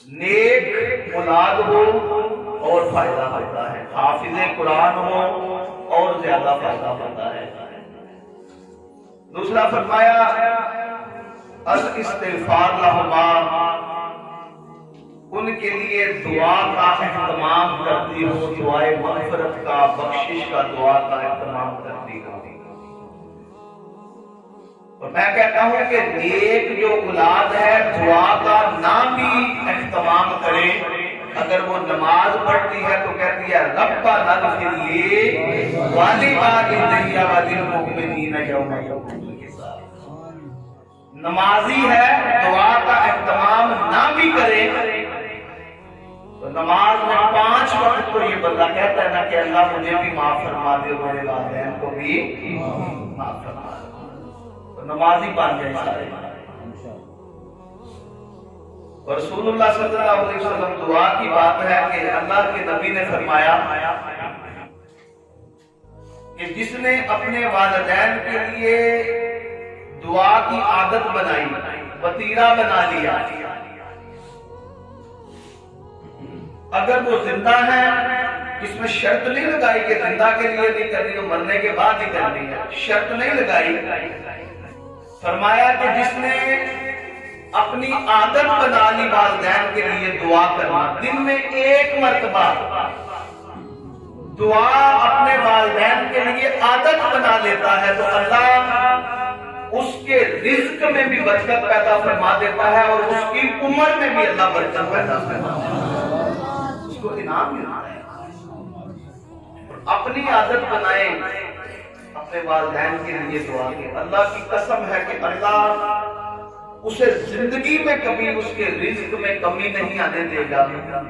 نیک اولاد ہو اور فائدہ ہوتا ہے، حافظ قرآن ہو اور زیادہ فائدہ ہوتا ہے۔ دوسرا فرمایا الاستغفار لہما، ان کے لیے دعا کا اہتمام کرتی ہو، دعائے مغفرت کا، بخشش کا، دعا کا اہتمام کرتی ہو۔ اور میں کہتا ہوں کہ نیک جو اولاد ہے دعا کا نام بھی اہتمام کرے۔ اگر وہ نماز پڑھتی ہے تو کہتی ہے ربنا اغفر لی ولوالدی وللمؤمنین یوم یقوم الحساب۔ نمازی ہے، دعا کا اہتمام نہ بھی کرے تو نماز میں 5 وقت تو یہ بندہ کہتا ہے نا کہ اللہ مجھے بھی معاف فرما دے، میرے والدین کو بھی معاف فرما دے، تو نمازی بن جائے سارے۔ رسول اللہ صلی اللہ علیہ وسلم دعا کی بات ہے کہ اللہ کے نبی نے فرمایا کہ جس نے اپنے والدین کے لیے دعا کی عادت بنائی، وتیرہ بنا لیا، اگر وہ زندہ ہے، اس میں شرط نہیں لگائی کہ زندہ کے لیے نہیں کرنی تو مرنے کے بعد ہی کرنی ہے، شرط نہیں لگائی، فرمایا کہ جس نے اپنی عادت بنا لی والدین کے لیے دعا کرنا، دن میں 1 مرتبہ دعا اپنے والدین کے لیے عادت بنا لیتا ہے تو اللہ اس کے رزق میں بھی برکت پیدا فرما دیتا ہے اور اس کی عمر میں بھی اللہ برکت پیدا فرما دیتا ہے، اس کو انعام ملتا ہے۔ اپنی عادت بنائیں اپنے والدین کے لیے دعا کی، اللہ کی قسم ہے کہ اللہ اسے زندگی میں کبھی اس کے رزق میں کمی نہیں آنے دے گا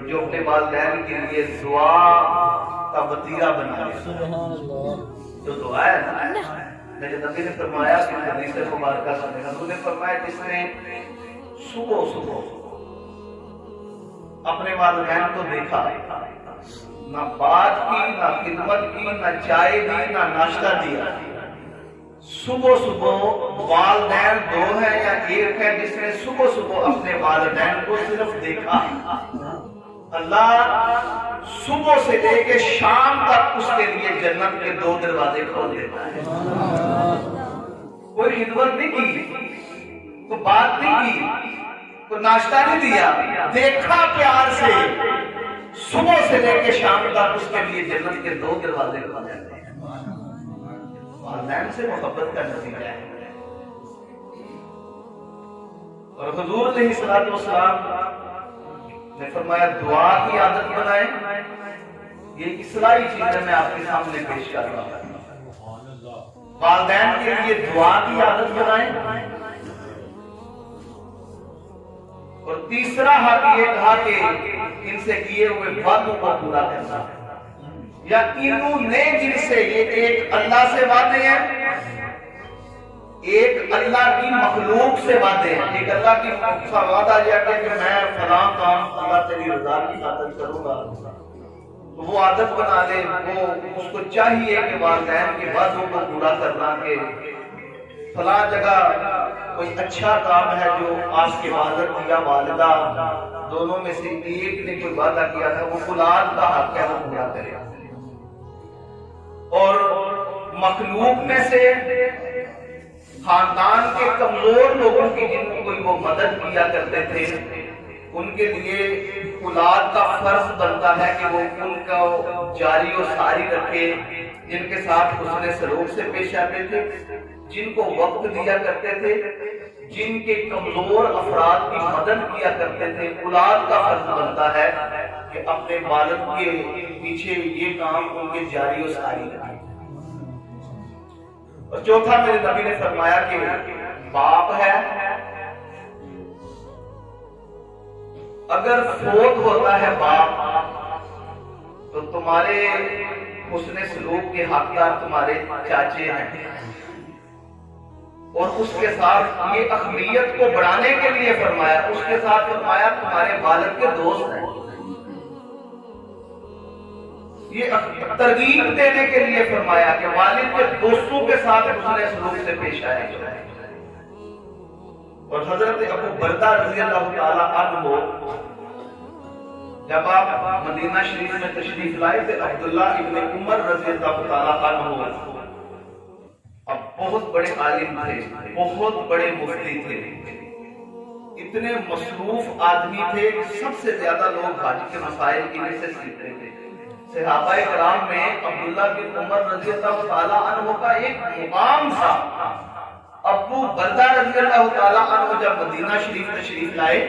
جو اپنے والدین کے لیے دعا کا وتیرہ بنا لے۔ جو دعا ہے نا، میرے نبی نے فرمایا کہ حدیث مبارکہ سے حضور نے فرمایا جس نے صبح صبح اپنے والدین کو دیکھا، نہ بات کی، نہ خدمت کی، نہ چائے دی، نہ ناشتہ دیا، صبح صبح والدین 2 ہیں یا 1 ہے، جس نے صبح صبح اپنے والدین کو صرف دیکھا، اللہ صبح سے لے کے شام تک اس کے لیے جنت کے 2 دروازے کھول دیتا ہے۔ کوئی خدمت نہیں کی، کوئی بات نہیں کی، کوئی ناشتہ نہیں دیا، دیکھا پیار سے، صبح سے لے کے شام تک اس کے لیے جنت کے 2 دروازے کھول دیتے ہیں۔ والدین سے محبت کا نتیجہ ہے۔ اور حضور علیہ الصلوۃ والسلام نے فرمایا دعا کی عادت بنائیں۔ یہ اصلاحی چیزیں میں آپ کے سامنے پیش کر رہا ہوں۔ والدین کے لیے دعا کی عادت بنائیں۔ اور تیسرا حق یہ کہا کہ ان سے کیے ہوئے وعدوں کو پورا کرنا، یا انہوں نے جن سے، یہ ایک اللہ سے وعدے ہیں، ایک اللہ کی مخلوق سے وعدے ہیں۔ ایک اللہ کی وعدہ یہ ہے کہ میں فلاں کام اللہ تیری رضا کی خاطر کروں گا، تو وہ عادت بنا لے، وہ اس کو چاہیے کہ والدین کے وعدوں کو پورا کرنا، کہ فلاں جگہ کوئی اچھا کام ہے جو آپ کے والد یا والدہ دونوں میں سے ایک نے کوئی وعدہ کیا تھا، وہ اولاد کا حق ہے وہ پورا کرے۔ اور مخلوق میں سے خاندان کے کمزور لوگوں کی جن کو کوئی وہ مدد کیا کرتے تھے، ان کے لیے اولاد کا فرض بنتا ہے کہ وہ ان کو جاری و ساری رکھے، جن کے ساتھ حسن سلوک سے پیش آتے تھے، جن کو وقت دیا کرتے تھے، جن کے کمزور افراد کی مدد کیا کرتے تھے۔ اولاد کا فرض بنتا ہے کہ اپنے والد کے پیچھے یہ کام ان کے جاری و ساری رکھیں۔ اور چوتھا میرے نبی نے فرمایا کہ باپ ہے، اگر فوت ہوتا ہے باپ تو تمہارے حسن سلوک کے حقدار تمہارے چاچے ہیں، اور اس کے ساتھ یہ اہمیت کو بڑھانے کے لیے فرمایا، اس کے ساتھ فرمایا تمہارے والد کے دوست ہیں، یہ ترغیب دینے کے لیے فرمایا کہ والد کے دوستوں کے ساتھ حسن سلوک سے پیش آیا جائے۔ اور حضرت ابو بردہ رضی اللہ تعالی عنہ جب آپ مدینہ شریف میں تشریف لائے تھے عبداللہ ابن عمر رضی اللہ تعالیٰ عنہ اب بہت بڑے عالم تھے، بہت بڑے مفتی تھے، اتنے مصروف آدمی تھے کہ سب سے زیادہ لوگ حج کے مسائل کی وجہ سے سیکھتے تھے۔ صحابہ کرام میں عبداللہ بن عمر رضی اللہ تعالیٰ عنہ کا ایک مقام تھا۔ ابو بردہ رضی اللہ تعالیٰ عنہ جب مدینہ شریف تشریف لائے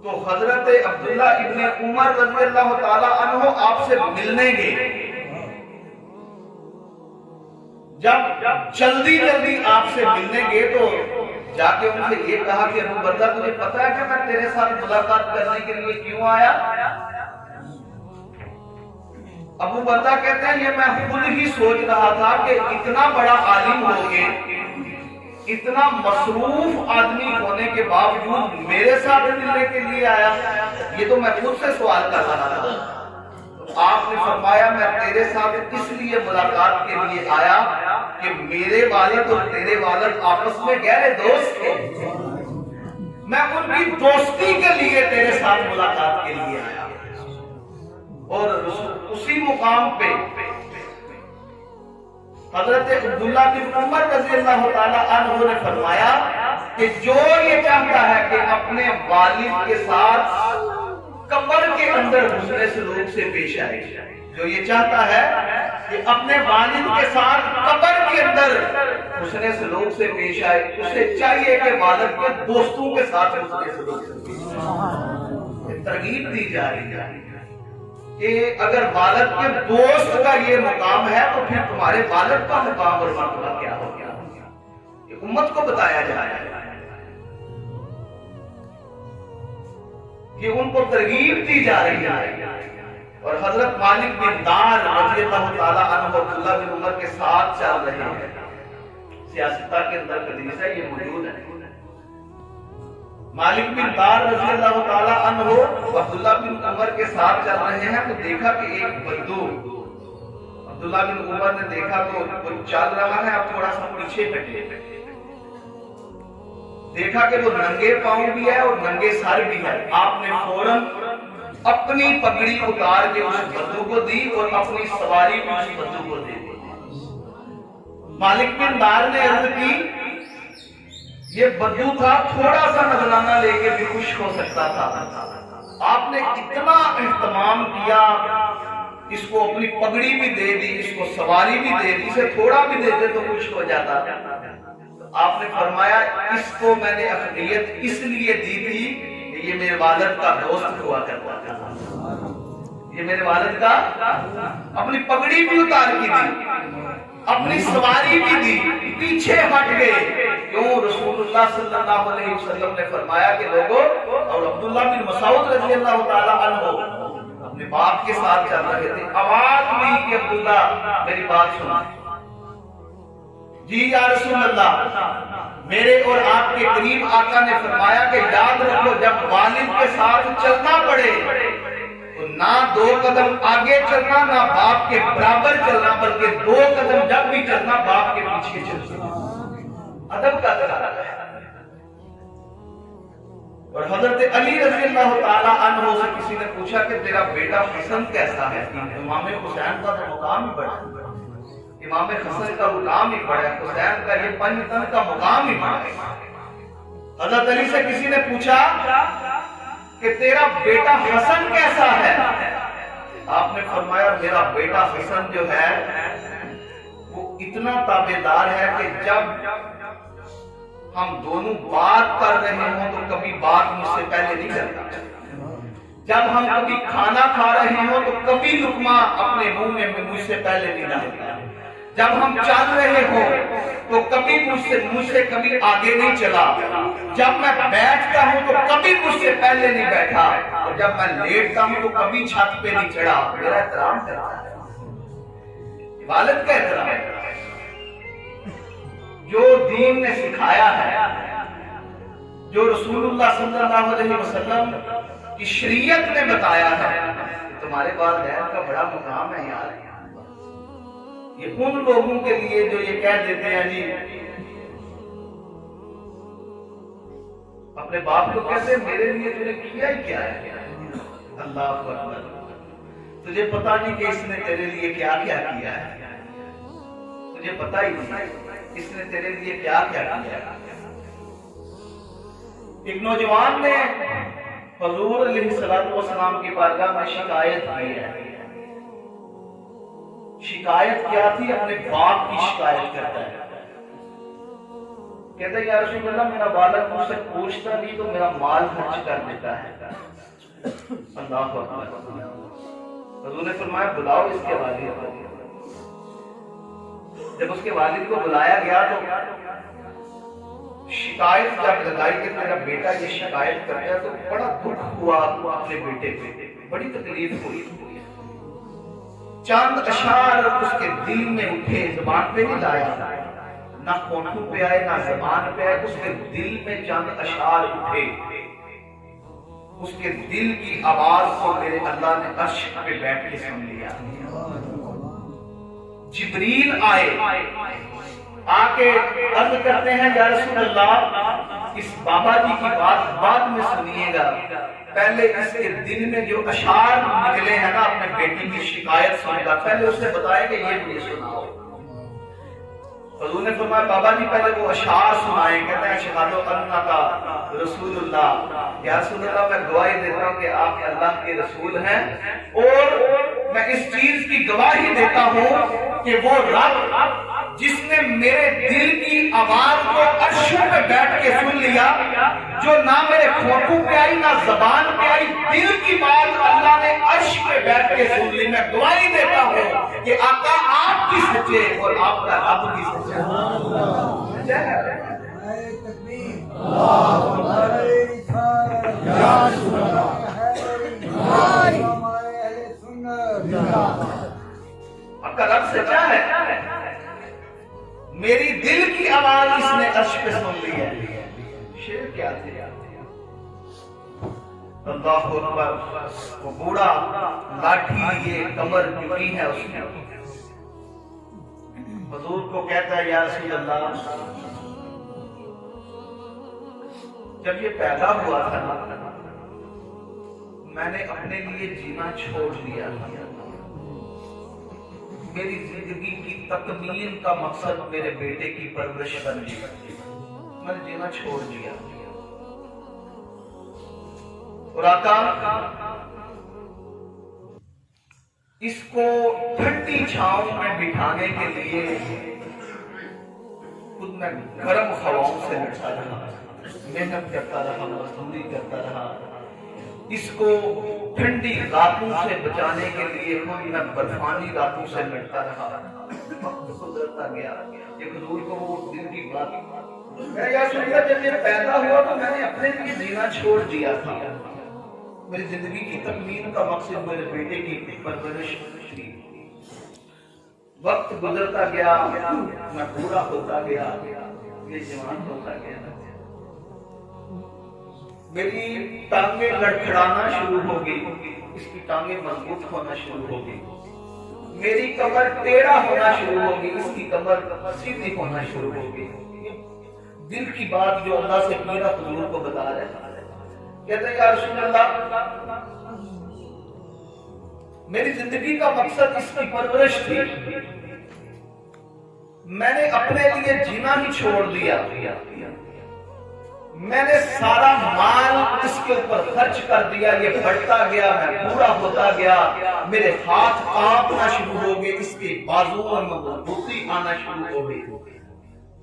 تو حضرت عبداللہ ابن عمر رضی اللہ تعالیٰ عنہ آپ سے ملنے گئے۔ جب جلدی آپ سے ملنے گئے تو جا کے ان سے یہ کہا کہ ابو بردہ تجھے پتا ہے کہ میں تیرے ساتھ ملاقات کرنے کے لیے کیوں آیا؟ ابو بردہ کہتے ہیں یہ میں خود ہی سوچ رہا تھا کہ اتنا بڑا عالم ہو کے اتنا مصروف آدمی ہونے کے باوجود میرے ساتھ ملنے کے لیے آیا، یہ تو میں خود سے سوال کر رہا تھا۔ آپ نے فرمایا میں تیرے ساتھ اس لیے ملاقات کے لیے آیا کہ میرے والد اور تیرے والد آپس میں گہرے دوست تھے، میں ان کی دوستی کے لیے تیرے ساتھ ملاقات کے لیے آیا۔ اور اسی مقام پہ حضرت عبداللہ بن عمر رضی اللہ تعالیٰ عنہ نے فرمایا کہ جو یہ چاہتا ہے کہ اپنے والد کے ساتھ قبر کے اندر حسن سلوک سے پیش آئے، جو یہ چاہتا ہے کہ اپنے والد کے ساتھ قبر کے اندر حسن سلوک سے پیش آئے، اسے چاہیے کہ والد کے دوستوں کے ساتھ حسن سلوک سے پیش آئے۔ ترغیب دی جا رہی ہے کہ اگر والد کے دوست کا یہ مقام ہے تو پھر تمہارے والد کا مقام اور مرتبہ کیا ہو گیا، یہ امت کو بتایا جا رہا ہے کہ ان کو ترغیب دی جا رہی ہے۔ اور حضرت مالک بن دار رضی اللہ تعالیٰ عنہ عبداللہ بن عمر کے ساتھ چل رہے ہیں، سیاستہ کے اندر حدیث ہے، یہ موجود ہے۔ مالک بن دار رضی اللہ تعالیٰ عنہ عبداللہ بن عمر کے ساتھ چل رہے ہیں تو دیکھا کہ ایک بدو، عبداللہ بن عمر نے دیکھا تو وہ چل رہا ہے، اب تھوڑا سا پیچھے بیٹھے، دیکھا کہ وہ ننگے پاؤں بھی ہے اور ننگے سر بھی ہے۔ آپ نے فوراً اپنی پگڑی اتار کے اس بدو کو دی اور اپنی سواری بھی اس بدو کو دے دی۔ مالک بن دار نے عرض کی یہ بدو تھا، تھوڑا سا نذرانہ لے کے بھی خوش ہو سکتا تھا، آپ نے اتنا اہتمام کیا، اس کو اپنی پگڑی بھی دے دی، اس کو سواری بھی دے دی، اسے تھوڑا بھی دیتے تو خوش ہو جاتا۔ آپ نے فرمایا اس کو میں نے اقلیت اس لیے دی تھی کہ یہ میرے والد کا دوست ہوا کرتا تھا، یہ میرے والد کا، اپنی پگڑی بھی اتار کی دی، اپنی سواری بھی دی، پیچھے ہٹ گئے۔ کیوں؟ رسول اللہ صلی اللہ علیہ وسلم نے فرمایا کہ لوگوں، اور عبداللہ بن مسعود رضی اللہ تعالیٰ عنہ اپنے باپ کے ساتھ چل رہے تھے، آواز ہوئی کہ عبداللہ میری بات سنا۔ جی یا رسول اللہ، میرے اور آپ کے قریب آقا نے فرمایا کہ یاد رکھو جب والد کے ساتھ چلنا پڑے تو نہ 2 قدم آگے چلنا نہ باپ کے برابر چلنا، بلکہ 2 قدم جب بھی چلنا باپ کے پیچھے چلنا، ادب کا تقاضا ہے۔ اور حضرت علی رضی اللہ تعالیٰ عنہ سے کسی نے پوچھا کہ تیرا بیٹا حسن کیسا ہے؟ امام حسین کا تو مقام ہی بڑا ہے، امام حسن کا مقام ہی بڑا ہے، حسین کا یہ پنجتن کا مقام ہی بڑا ہے۔ حضرت علی سے کسی نے پوچھا کہ تیرا بیٹا حسن کیسا ہے؟ آپ نے فرمایا میرا بیٹا حسن جو ہے وہ اتنا تابعدار ہے کہ جب ہم دونوں بات کر رہے ہوں تو کبھی بات مجھ سے پہلے نہیں کرتا، جب ہم کبھی کھانا کھا رہے ہوں تو کبھی لقمہ اپنے منہ میں مجھ سے پہلے نہیں ڈالتا، جب ہم چل رہے ہوں تو کبھی مجھ سے کبھی آگے نہیں چلا، جب میں بیٹھتا ہوں تو کبھی مجھ سے پہلے نہیں بیٹھا، اور جب میں لیٹتا ہوں تو کبھی چھت پہ نہیں چڑھا، میرا احترام کرتا ہے، والد کا احترام ہے، جو دین نے سکھایا ہے، جو رسول اللہ صلی اللہ علیہ وسلم کی شریعت نے بتایا ہے، تمہارے والدین کا بڑا مقام ہے یار۔ یہ ان لوگوں کے لیے جو یہ کہہ دیتے ہیں جی اپنے باپ کو کہتے ہیں میرے لیے تجھے کیا ہی کیا ہے؟ اللہ اکبر، تجھے پتا نہیں کہ اس نے تیرے لیے کیا کیا کیا ہے، تجھے پتا ہی نہیں اس نے تیرے لیے کیا کیا کیا ہے۔ ایک نوجوان نے حضور علیہ السلام کی بارگاہ میں شکایت کی ہے۔ شکایت کیا تھی؟ اپنے باپ کی شکایت کرتا ہے، کہتا ہے یا رسول اللہ میرا بالک مجھ سے پوچھتا نہیں تو میرا مال خرچ کر دیتا ہے۔ اللہ اکبر۔ حضور نے فرمایا بلاؤ اس کے والد کو۔ جب اس کے والد کو بلایا گیا تو شکایت جب لگائی کہ میرا بیٹا یہ شکایت کرتا ہے تو بڑا دکھ ہوا اپنے بیٹے پہ، بڑی تکلیف ہوئی۔ چند اشعار اس کے دل میں اٹھے، زبان پہ نہیں لایا، نہ ہونٹوں پہ آئے نہ زبان پہ آئے، اس کے دل میں چند اشعار اٹھے۔ اس کے دل کی آواز کو میرے اللہ نے عرش پہ بیٹھ کے سن لیا۔ جبریل آئے، آ کے عرض کرتے ہیں یا رسول اللہ اس بابا جی کی بات بعد میں سنیے گا، پہلے اس کے دل میں جو اشعار نکلے ہیں نا اپنے بیٹی کی شکایت سنے گا، پہلے اسے بتائے کہ یہ مجھے سناؤ۔ حضور نے فرمایا بابا جی پہلے وہ اشعار سنائیں، کہتے ہیں اشہد انک رسول اللہ، یا رسول اللہ میں گواہی دیتا ہوں کہ آپ اللہ کے رسول ہیں، اور میں اس چیز کی گواہی دیتا ہوں کہ وہ رب جس نے میرے دل کی آواز کو عرشوں پہ بیٹھ کے سن لیا، جو نہ میرے ہونٹوں پہ آئی نہ زبان پہ آئی، دل کی بات اللہ نے عرش پہ بیٹھ کے سن لی، میں گواہی دیتا ہوں کہ آقا آپ کی سچے اور آپ کا رب کی سچے۔ آپ کا رب سچا ہے، میری دل کی آواز اس نے عرش پہ سن لی ہے۔ شیر کیا تھے؟ اللہ اکبر۔ وہ بوڑھا لاٹھی یہ کمر جھکی ہے اس نے، حضور کو کہتا ہے یا رسول اللہ جب یہ پیدا ہوا تھا میں نے اپنے لیے جینا چھوڑ دیا، میری زندگی کی تکمیل کا مقصد میرے بیٹے کی پرورش کرنی، میں نے جینا چھوڑ دیا۔ اور آقا اس کو ٹھنڈی چھاؤں میں بٹھانے کے لیے خود میں گرم ہواؤں سے لڑتا رہا، محنت کرتا رہا، مزدوری کرتا رہا، اس کو ٹھنڈی راتوں سے بچانے کے لیے کوئی میں برفانی راتوں سے لڑتا رہا۔ وقت گزرتا گیا، یہ حضور کو وہ دل کی بات میں یا سنتا جب یہ پیدا ہوا تو میں نے اپنے لیے جینا چھوڑ دیا تھا، میری زندگی کی تکمیل کا مقصد میرے بیٹے کی پرورش تھی۔ وقت گزرتا گیا، میں بوڑھا ہوتا گیا، یہ جوان ہوتا گیا، میری ٹانگیں لڑکھڑانا شروع ہو گئی، اس کی ٹانگیں مضبوط ہونا شروع ہو گئی، میری کمر ٹیڑھا ہونا شروع ہو گئی، اس کی کمر سیدھی ہونا شروع ہو گئی۔ دل کی بات جو اللہ سے میرا حضور کو بتا رہا ہے، کہتے ہیں یا رسول اللہ میری زندگی کا مقصد اس کی پرورش تھی، میں نے اپنے لیے جینا ہی چھوڑ دیا، میں نے سارا مال اس کے اوپر خرچ کر دیا، یہ بڑھتا گیا، میں بوڑھا ہوتا گیا، میرے ہاتھ کانپنا شروع ہو گئے، اس کے بازوؤں میں مضبوطی آنا شروع ہو گئی۔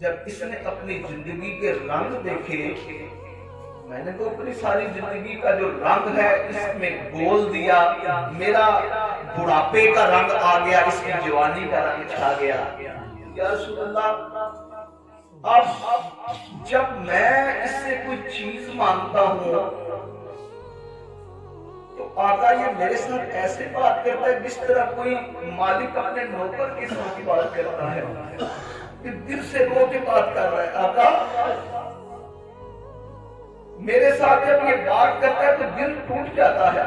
جب اس نے اپنی زندگی کے رنگ دیکھے، میں نے تو اپنی ساری زندگی کا جو رنگ ہے اس میں گول دیا، میرا بڑھاپے کا رنگ آ گیا، اس کی جوانی کا رنگ چھا گیا۔ یا رسول اللہ اب جب میں اس سے کوئی چیز مانگتا ہوں تو آقا یہ میرے ساتھ ایسے بات کرتا ہے جس طرح کوئی مالک اپنے نوکر کے ساتھ بات کرتا ہے، کہ دل سے رو کے بات کر رہا ہے۔ آقا میرے ساتھ جب یہ بات کرتا ہے تو دل ٹوٹ جاتا ہے،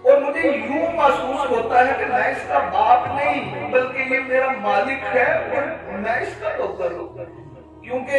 اور مجھے یوں محسوس ہوتا ہے کہ میں اس کا باپ نہیں بلکہ یہ میرا مالک ہے اور میں اس کا نوکر ہوں، کیونکہ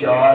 4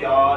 4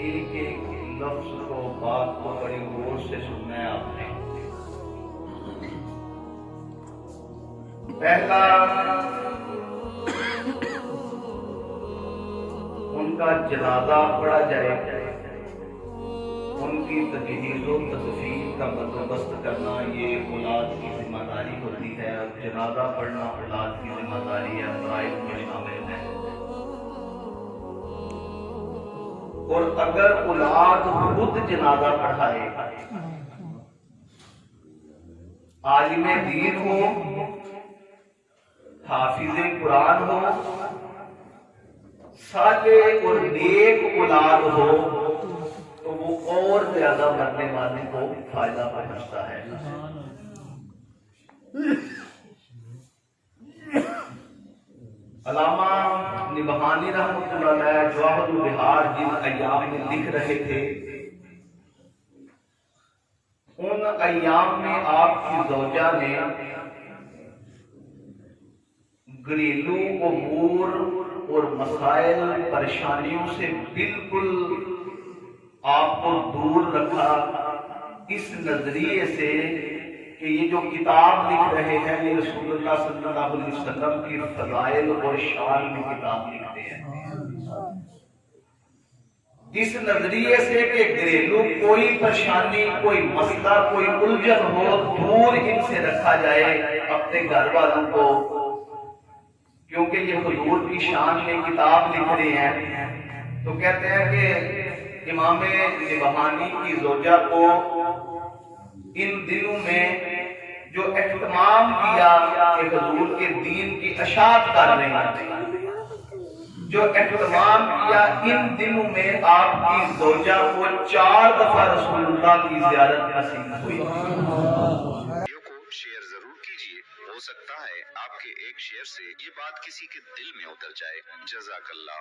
ایک ایک لفظ کو بات کو بڑے غور سے سننا ہے آپ نے۔ پہلا ان کا جنازہ پڑھا جائے، ان کی تجہیز و تدفین کا بندوبست کرنا یہ اولاد کی ذمہ داری ہوتی ہے، جنازہ پڑھنا اولاد کی ذمہ داری ہے، فرائض میں شامل ہے۔ اور اگر اولاد خود جنازہ پڑھائے، عالم دین ہو، حافظ قرآن ہو، صالح اور نیک اولاد ہو، تو وہ اور زیادہ مرنے والے کو فائدہ پہنچتا ہے۔ علامہ نبہانی رحمۃ اللہ علیہ جواہر البحار جن ایام میں لکھ رہے تھے، ان ایام میں آپ کی زوجہ نے گھریلو امور اور مسائل پریشانیوں سے بالکل آپ کو دور رکھا، اس نظریے سے کہ یہ جو کتاب لکھ رہے ہیں یہ رسول اللہ صلی اللہ علیہ وسلم کی فضائل اور شان میں کتاب لکھتے ہیں۔ اس نظریے سے کہ گھریلو کوئی پریشانی، کوئی مسئلہ، کوئی الجھن ہو، دور ان سے رکھا جائے اپنے گھر والوں کو، کیونکہ یہ حضور کی شان میں کتاب لکھ رہے ہیں۔ تو کہتے ہیں کہ امام نبہانی کی زوجہ کو ان دنوں میں جو اہتمام کیا کہ حضور کے دین کی اشاعت کر رہے ہیں، جو اہتمام کیا، ان دنوں میں آپ کی زوجہ کو 4 دفعہ رسول اللہ کی زیارت نصیب ہوئی۔ ویڈیو کو شیئر ضرور کیجیے، ہو سکتا ہے آپ کے ایک شیئر سے یہ بات کسی کے دل میں اتر جائے۔ جزاک اللہ۔